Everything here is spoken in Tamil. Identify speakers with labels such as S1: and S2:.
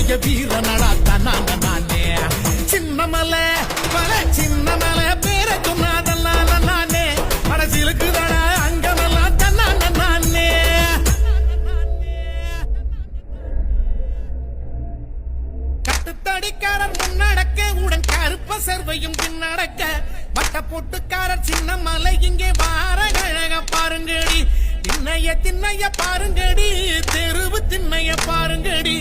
S1: பெரிய வீர நடாத்தான் நானே. சின்னமலை பல சின்னமலை பேர சொன்னாதெல்லாம் நானே. மனசிலுக்குதடா அங்கமெல்லாம் தன்னான நானே. கட்டுத்தடிக்காரர் முன்னடக்க உடன் கருப்ப செர்வையும் பின்னடக்க வட்ட போட்டுக்காரர் சின்னமலை இங்கே வார கழக பாருங்கடி. திண்ணைய பாருங்கடி, தெருவு திண்ணைய பாருங்கடி.